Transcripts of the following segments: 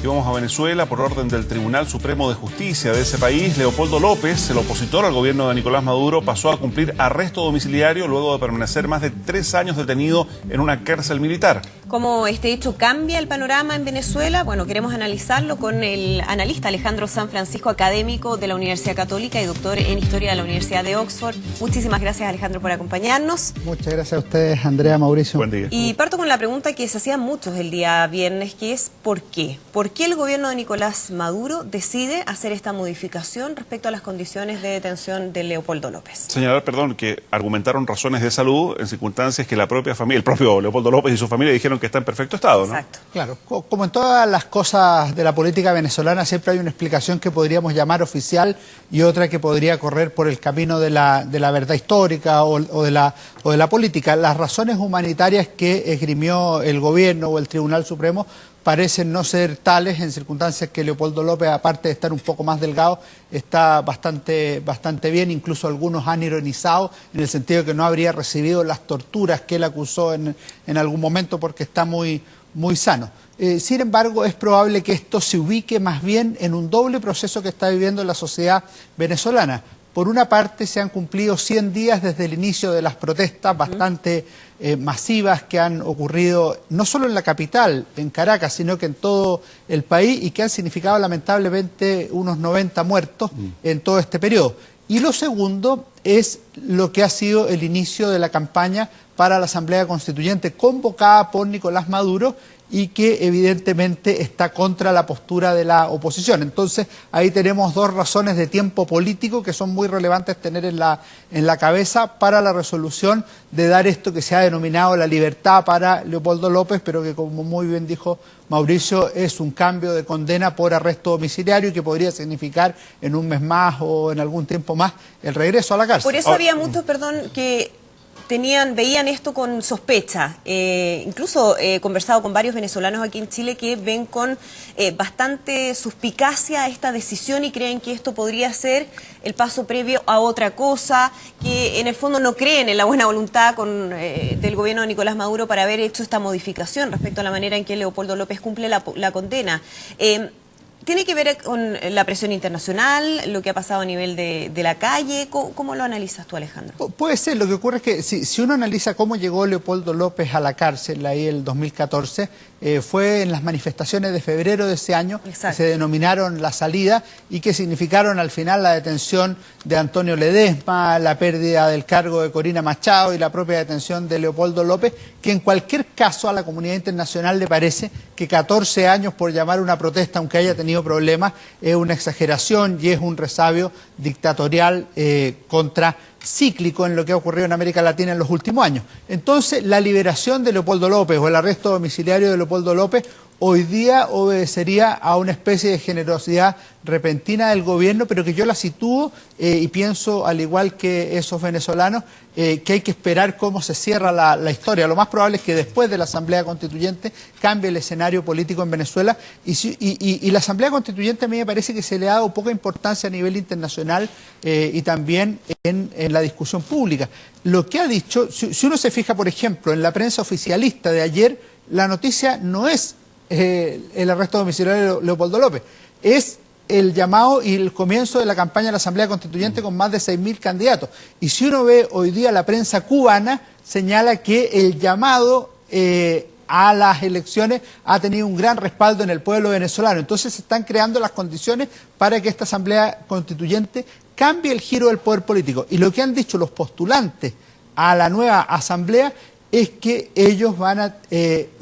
Y vamos a Venezuela. Por orden del Tribunal Supremo de Justicia de ese país, Leopoldo López, el opositor al gobierno de Nicolás Maduro, pasó a cumplir arresto domiciliario luego de permanecer más de 3 años detenido en una cárcel militar. ¿Cómo este hecho cambia el panorama en Venezuela? Bueno, queremos analizarlo con el analista Alejandro San Francisco, académico de la Universidad Católica y doctor en Historia de la Universidad de Oxford. Muchísimas gracias, Alejandro, por acompañarnos. Muchas gracias a ustedes, Andrea, Mauricio. Buen día. Y parto con la pregunta que se hacían muchos el día viernes, que es ¿por qué? ¿Por qué el gobierno de Nicolás Maduro decide hacer esta modificación respecto a las condiciones de detención de Leopoldo López? Señalar, que argumentaron razones de salud en circunstancias que la propia familia, el propio Leopoldo López y su familia dijeron que está en perfecto estado, ¿no? Exacto. Claro, como en todas las cosas de la política venezolana, siempre hay una explicación que podríamos llamar oficial y otra que podría correr por el camino de la verdad histórica o de la política. Las razones humanitarias que esgrimió el gobierno o el Tribunal Supremo parecen no ser tales en circunstancias que Leopoldo López, aparte de estar un poco más delgado, está bastante bien. Incluso algunos han ironizado en el sentido de que no habría recibido las torturas que él acusó en algún momento porque está muy sano. Sin embargo, es probable que esto se ubique más bien en un doble proceso que está viviendo la sociedad venezolana. Por una parte, se han cumplido 100 días desde el inicio de las protestas bastante masivas que han ocurrido no solo en la capital, en Caracas, sino que en todo el país y que han significado lamentablemente unos 90 muertos en todo este periodo. Y lo segundo es lo que ha sido el inicio de la campaña para la Asamblea Constituyente convocada por Nicolás Maduro y que evidentemente está contra la postura de la oposición. Entonces ahí tenemos dos razones de tiempo político que son muy relevantes tener en la cabeza para la resolución de dar esto que se ha denominado la libertad para Leopoldo López, pero que, como muy bien dijo Mauricio, es un cambio de condena por arresto domiciliario y que podría significar en un mes más o en algún tiempo más el regreso a la cárcel. Por eso había muchos, que veían esto con sospecha. Incluso he conversado con varios venezolanos aquí en Chile que ven con bastante suspicacia esta decisión y creen que esto podría ser el paso previo a otra cosa, que en el fondo no creen en la buena voluntad del gobierno de Nicolás Maduro para haber hecho esta modificación respecto a la manera en que Leopoldo López cumple la condena. ¿Tiene que ver con la presión internacional, lo que ha pasado a nivel de la calle? ¿Cómo lo analizas tú, Alejandro? Puede ser. Lo que ocurre es que si uno analiza cómo llegó Leopoldo López a la cárcel ahí el 2014, fue en las manifestaciones de febrero de ese año. Exacto. Que se denominaron la salida y que significaron al final la detención de Antonio Ledesma, la pérdida del cargo de Corina Machado y la propia detención de Leopoldo López, que en cualquier caso a la comunidad internacional le parece que 14 años por llamar una protesta, aunque haya tenido problemas, es una exageración y es un resabio dictatorial contracíclico en lo que ha ocurrido en América Latina en los últimos años. Entonces, la liberación de Leopoldo López o el arresto domiciliario de Leopoldo López hoy día obedecería a una especie de generosidad repentina del gobierno, pero que yo la sitúo y pienso, al igual que esos venezolanos, que hay que esperar cómo se cierra la historia. Lo más probable es que después de la Asamblea Constituyente cambie el escenario político en Venezuela y la Asamblea Constituyente a mí me parece que se le ha dado poca importancia a nivel internacional y también en la discusión pública. Lo que ha dicho, si uno se fija, por ejemplo, en la prensa oficialista de ayer, la noticia no es el arresto domiciliario de Leopoldo López, es el llamado y el comienzo de la campaña de la Asamblea Constituyente con más de 6.000 candidatos. Y si uno ve hoy día la prensa cubana, señala que el llamado a las elecciones ha tenido un gran respaldo en el pueblo venezolano. Entonces se están creando las condiciones para que esta Asamblea Constituyente cambie el giro del poder político. Y lo que han dicho los postulantes a la nueva Asamblea es que ellos van a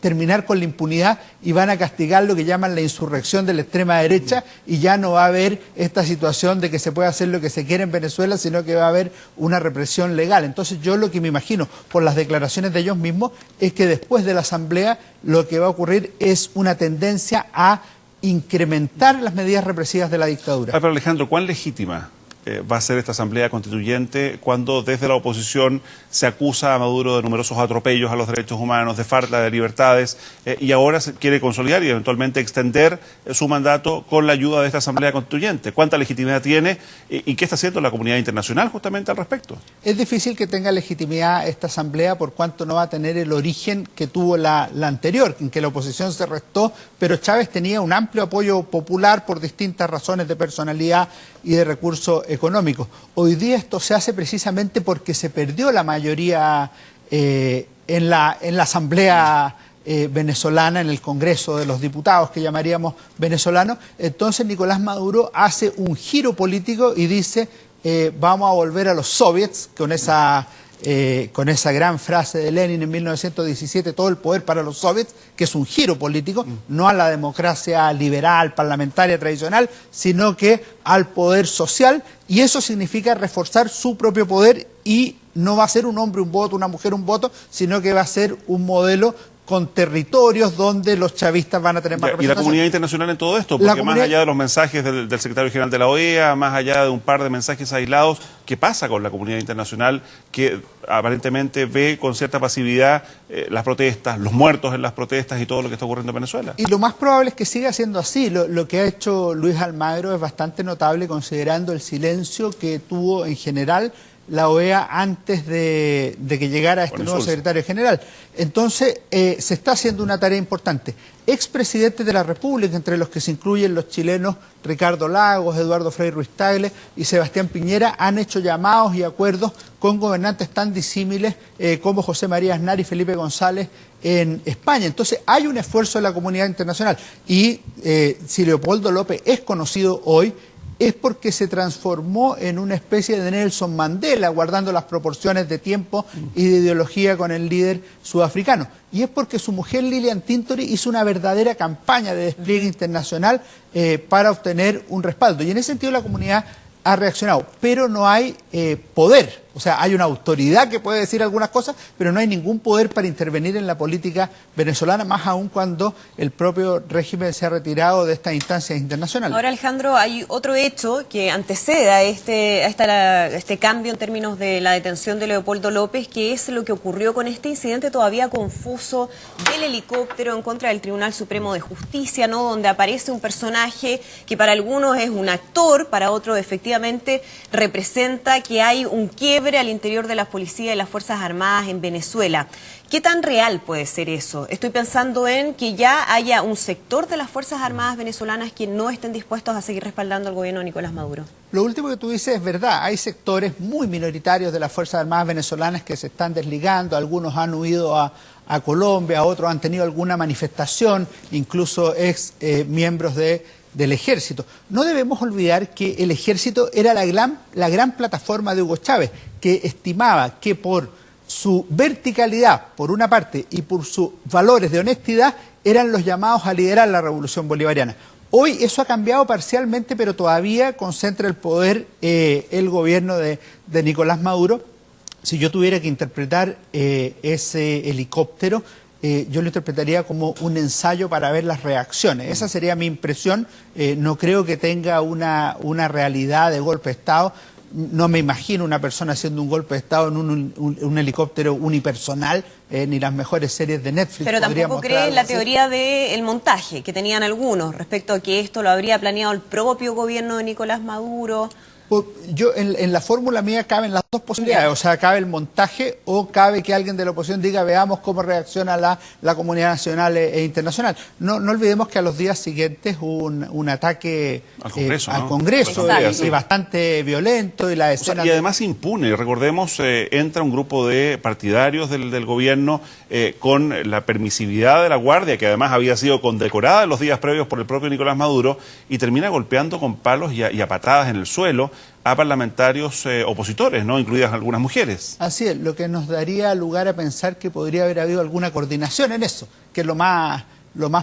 terminar con la impunidad y van a castigar lo que llaman la insurrección de la extrema derecha y ya no va a haber esta situación de que se puede hacer lo que se quiere en Venezuela, sino que va a haber una represión legal. Entonces yo lo que me imagino por las declaraciones de ellos mismos es que después de la Asamblea lo que va a ocurrir es una tendencia a incrementar las medidas represivas de la dictadura. Pero Alejandro, ¿cuán legítima va a ser esta Asamblea Constituyente cuando desde la oposición se acusa a Maduro de numerosos atropellos a los derechos humanos, de falta de libertades, y ahora se quiere consolidar y eventualmente extender su mandato con la ayuda de esta Asamblea Constituyente? ¿Cuánta legitimidad tiene y qué está haciendo la comunidad internacional justamente al respecto? Es difícil que tenga legitimidad esta Asamblea por cuanto no va a tener el origen que tuvo la anterior, en que la oposición se restó, pero Chávez tenía un amplio apoyo popular por distintas razones de personalidad y de recursos económicos. Hoy día esto se hace precisamente porque se perdió la mayoría en la Asamblea venezolana, en el Congreso de los Diputados, que llamaríamos venezolanos. Entonces Nicolás Maduro hace un giro político y dice vamos a volver a los soviets, con esa gran frase de Lenin en 1917, todo el poder para los soviets, que es un giro político, no a la democracia liberal, parlamentaria, tradicional, sino que al poder social, y eso significa reforzar su propio poder, y no va a ser un hombre un voto, una mujer un voto, sino que va a ser un modelo con territorios donde los chavistas van a tener más representación. ¿Y la comunidad internacional en todo esto? Porque más allá de los mensajes del secretario general de la OEA, más allá de un par de mensajes aislados, ¿qué pasa con la comunidad internacional que aparentemente ve con cierta pasividad las protestas, los muertos en las protestas y todo lo que está ocurriendo en Venezuela? Y lo más probable es que siga siendo así. Lo que ha hecho Luis Almagro es bastante notable considerando el silencio que tuvo en general la OEA antes de que llegara este nuevo secretario general. Entonces, se está haciendo una tarea importante. Expresidentes de la República, entre los que se incluyen los chilenos Ricardo Lagos, Eduardo Frei Ruiz-Tagle y Sebastián Piñera, han hecho llamados y acuerdos con gobernantes tan disímiles como José María Aznar y Felipe González en España. Entonces, hay un esfuerzo de la comunidad internacional. Y si Leopoldo López es conocido hoy, es porque se transformó en una especie de Nelson Mandela, guardando las proporciones de tiempo y de ideología con el líder sudafricano. Y es porque su mujer Lilian Tintori hizo una verdadera campaña de despliegue internacional para obtener un respaldo. Y en ese sentido la comunidad ha reaccionado, pero no hay poder. O sea, hay una autoridad que puede decir algunas cosas, pero no hay ningún poder para intervenir en la política venezolana, más aún cuando el propio régimen se ha retirado de estas instancias internacionales. Ahora, Alejandro, hay otro hecho que antecede a este cambio en términos de la detención de Leopoldo López, que es lo que ocurrió con este incidente todavía confuso del helicóptero en contra del Tribunal Supremo de Justicia, ¿no? Donde aparece un personaje que para algunos es un actor, para otros efectivamente representa que hay un quiebre al interior de la policía y las Fuerzas Armadas en Venezuela. ¿Qué tan real puede ser eso? Estoy pensando en que ya haya un sector de las Fuerzas Armadas venezolanas que no estén dispuestos a seguir respaldando al gobierno de Nicolás Maduro. Lo último que tú dices es verdad. Hay sectores muy minoritarios de las Fuerzas Armadas venezolanas que se están desligando. Algunos han huido a Colombia, otros han tenido alguna manifestación, incluso miembros del ejército. No debemos olvidar que el ejército era la gran plataforma de Hugo Chávez, que estimaba que por su verticalidad, por una parte, y por sus valores de honestidad, eran los llamados a liderar la revolución bolivariana. Hoy eso ha cambiado parcialmente, pero todavía concentra el poder el gobierno de Nicolás Maduro. Si yo tuviera que interpretar ese helicóptero, yo lo interpretaría como un ensayo para ver las reacciones. Esa sería mi impresión. No creo que tenga una realidad de golpe de Estado. No me imagino una persona haciendo un golpe de Estado en un helicóptero unipersonal, ni las mejores series de Netflix. Pero tampoco cree en la teoría del montaje que tenían algunos respecto a que esto lo habría planeado el propio gobierno de Nicolás Maduro. Yo en la fórmula mía caben las dos posibilidades, o sea, cabe el montaje o cabe que alguien de la oposición diga veamos cómo reacciona la comunidad nacional e internacional. No olvidemos que a los días siguientes hubo un ataque al Congreso y bastante violento, y la escena... y además impune. Recordemos, entra un grupo de partidarios del gobierno con la permisividad de la Guardia, que además había sido condecorada en los días previos por el propio Nicolás Maduro, y termina golpeando con palos y a patadas en el suelo a parlamentarios opositores, ¿no? Incluidas algunas mujeres. Así es, lo que nos daría lugar a pensar que podría haber habido alguna coordinación en eso, que es lo más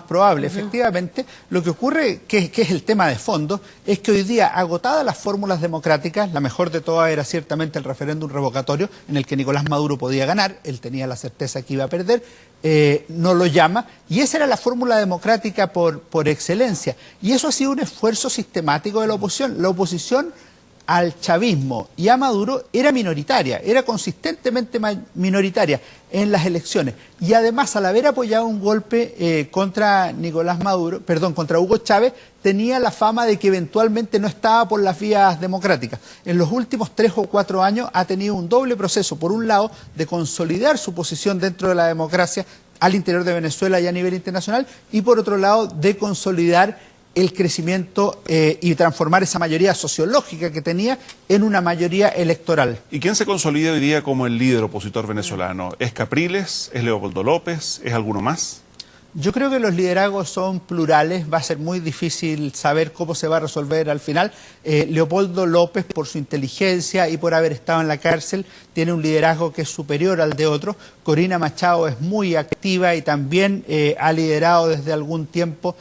probable. Efectivamente, lo que ocurre, que es el tema de fondo, es que hoy día, agotadas las fórmulas democráticas, la mejor de todas era ciertamente el referéndum revocatorio, en el que Nicolás Maduro podía ganar, él tenía la certeza que iba a perder, no lo llama, y esa era la fórmula democrática por excelencia. Y eso ha sido un esfuerzo sistemático de la oposición. La oposición al chavismo y a Maduro era minoritaria, era consistentemente minoritaria en las elecciones. Y además, al haber apoyado un golpe contra contra Hugo Chávez, tenía la fama de que eventualmente no estaba por las vías democráticas. En los últimos 3 o 4 años ha tenido un doble proceso. Por un lado, de consolidar su posición dentro de la democracia al interior de Venezuela y a nivel internacional, y por otro lado, de consolidar el crecimiento y transformar esa mayoría sociológica que tenía en una mayoría electoral. ¿Y quién se consolida hoy día como el líder opositor venezolano? ¿Es Capriles? ¿Es Leopoldo López? ¿Es alguno más? Yo creo que los liderazgos son plurales, va a ser muy difícil saber cómo se va a resolver al final. Leopoldo López, por su inteligencia y por haber estado en la cárcel, tiene un liderazgo que es superior al de otros. Corina Machado es muy activa y también ha liderado desde algún tiempo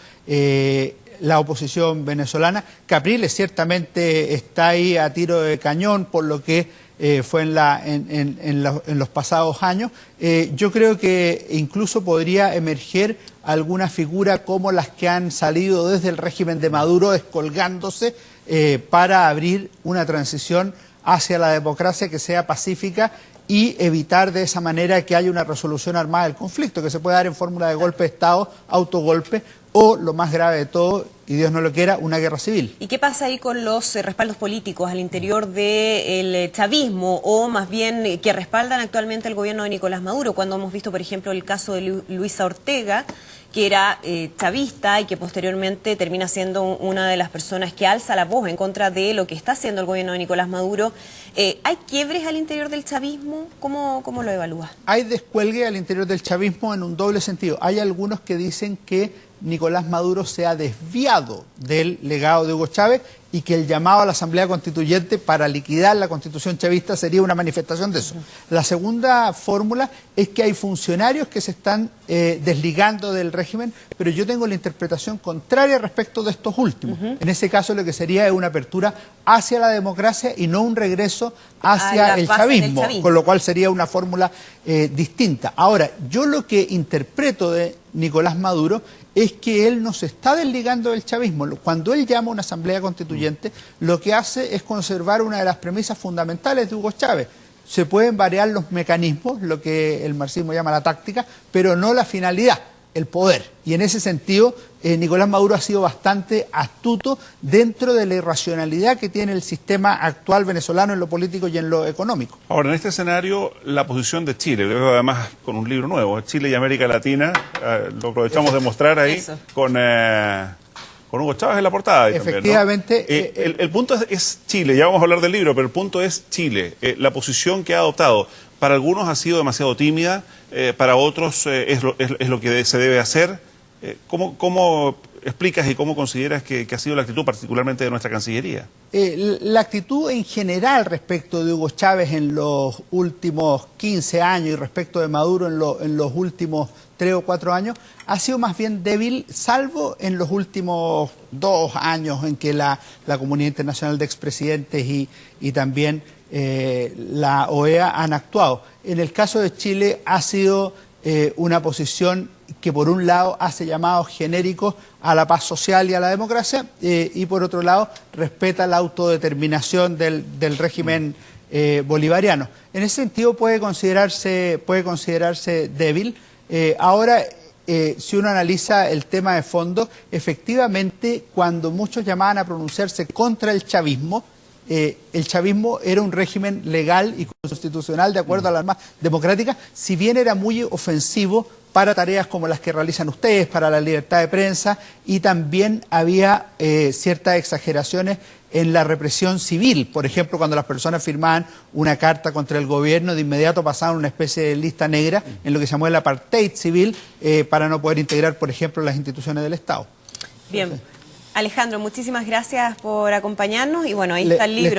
la oposición venezolana. Capriles ciertamente está ahí a tiro de cañón por lo que fue en los pasados años. Yo creo que incluso podría emerger alguna figura como las que han salido desde el régimen de Maduro, descolgándose para abrir una transición hacia la democracia que sea pacífica y evitar de esa manera que haya una resolución armada del conflicto, que se pueda dar en fórmula de golpe de Estado, autogolpe, o lo más grave de todo, y Dios no lo quiera, una guerra civil. ¿Y qué pasa ahí con los respaldos políticos al interior del chavismo, o más bien que respaldan actualmente el gobierno de Nicolás Maduro? Cuando hemos visto, por ejemplo, el caso de Luisa Ortega, que era chavista y que posteriormente termina siendo una de las personas que alza la voz en contra de lo que está haciendo el gobierno de Nicolás Maduro. ¿Hay quiebres al interior del chavismo? ¿Cómo lo evalúas? Hay descuelgue al interior del chavismo en un doble sentido. Hay algunos que dicen que Nicolás Maduro se ha desviado del legado de Hugo Chávez y que el llamado a la Asamblea Constituyente para liquidar la Constitución chavista sería una manifestación de eso. La segunda fórmula es que hay funcionarios que se están desligando del régimen, pero yo tengo la interpretación contraria respecto de estos últimos. En ese caso lo que sería es una apertura hacia la democracia y no un regreso hacia el chavismo, con lo cual sería una fórmula distinta. Ahora, yo lo que interpreto de Nicolás Maduro es que él no se está desligando del chavismo. Cuando él llama a una asamblea constituyente, lo que hace es conservar una de las premisas fundamentales de Hugo Chávez. Se pueden variar los mecanismos, lo que el marxismo llama la táctica, pero no la finalidad, el poder. Y en ese sentido, Nicolás Maduro ha sido bastante astuto dentro de la irracionalidad que tiene el sistema actual venezolano en lo político y en lo económico. Ahora, en este escenario, la posición de Chile, veo además con un libro nuevo, Chile y América Latina, lo aprovechamos de mostrar ahí con Hugo Chávez en la portada. Ahí efectivamente. También, ¿no? El punto es Chile, ya vamos a hablar del libro, pero el punto es Chile, la posición que ha adoptado. Para algunos ha sido demasiado tímida, para otros es lo que se debe hacer. ¿Cómo explicas y cómo consideras que ha sido la actitud particularmente de nuestra Cancillería? La actitud en general respecto de Hugo Chávez en los últimos 15 años y respecto de Maduro en los últimos 3 o 4 años ha sido más bien débil, salvo en los últimos 2 años en que la Comunidad Internacional de Expresidentes y también la OEA han actuado. En el caso de Chile ha sido una posición que por un lado hace llamados genéricos a la paz social y a la democracia y por otro lado respeta la autodeterminación del régimen bolivariano. En ese sentido puede considerarse débil. Ahora, si uno analiza el tema de fondo, efectivamente cuando muchos llamaban a pronunciarse contra el chavismo era un régimen legal y constitucional de acuerdo a las normas democráticas, si bien era muy ofensivo para tareas como las que realizan ustedes, para la libertad de prensa, y también había ciertas exageraciones en la represión civil. Por ejemplo, cuando las personas firmaban una carta contra el gobierno, de inmediato pasaban una especie de lista negra en lo que se llamó el apartheid civil, para no poder integrar, por ejemplo, las instituciones del Estado. Bien. Entonces, Alejandro, muchísimas gracias por acompañarnos y bueno, ahí está el libro.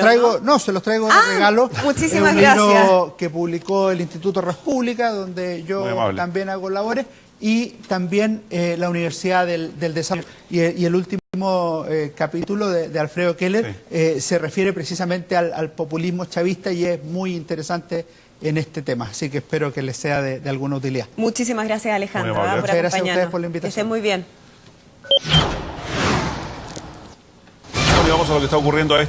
Se los traigo de regalo. Muchísimas gracias. Es un libro que publicó el Instituto República, donde yo también hago labores, y también la Universidad del Desarrollo. Y el último capítulo de Alfredo Keller se refiere precisamente al populismo chavista y es muy interesante en este tema, así que espero que les sea de alguna utilidad. Muchísimas gracias, Alejandro, por acompañarnos. Muchas gracias a ustedes por la invitación. Que estén muy bien. Vamos a lo que está ocurriendo a